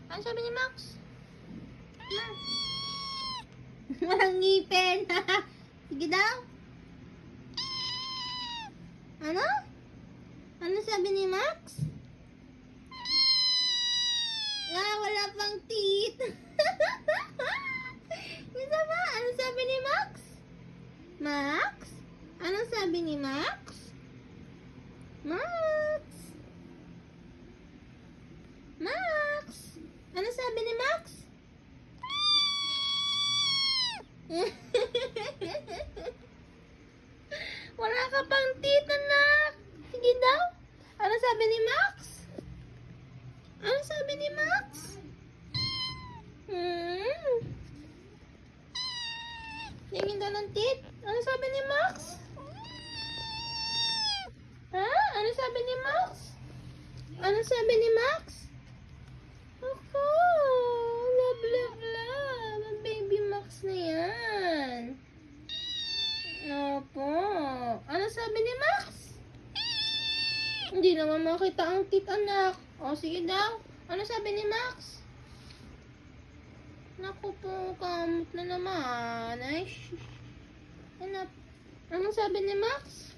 Ano sabi ni Max? Walang ngipin. Sige daw. Ano? Ano sabi ni Max? Wala pang teeth. Isa ba? Ano sabi ni Max? Max? Ano sabi ni Max? Max? Max? Ano sabi ni Max? Wala ka pang teeth, anak. Sige daw. Ano sabi ni Max? Ano sabi ni Max? Tingin daw ng teeth. Ano sabi ni Max? Ha? Ano sabi ni Max? Ano sabi ni Max? Ako, love, love, love. Ang baby Max na yan. Opo. Ano sabi ni Max? Hindi naman makita ang teeth, anak. O, sige daw. Ano sabi ni Max? Naku po, kamot na naman. Ay, shh. Anong sabi ni Max?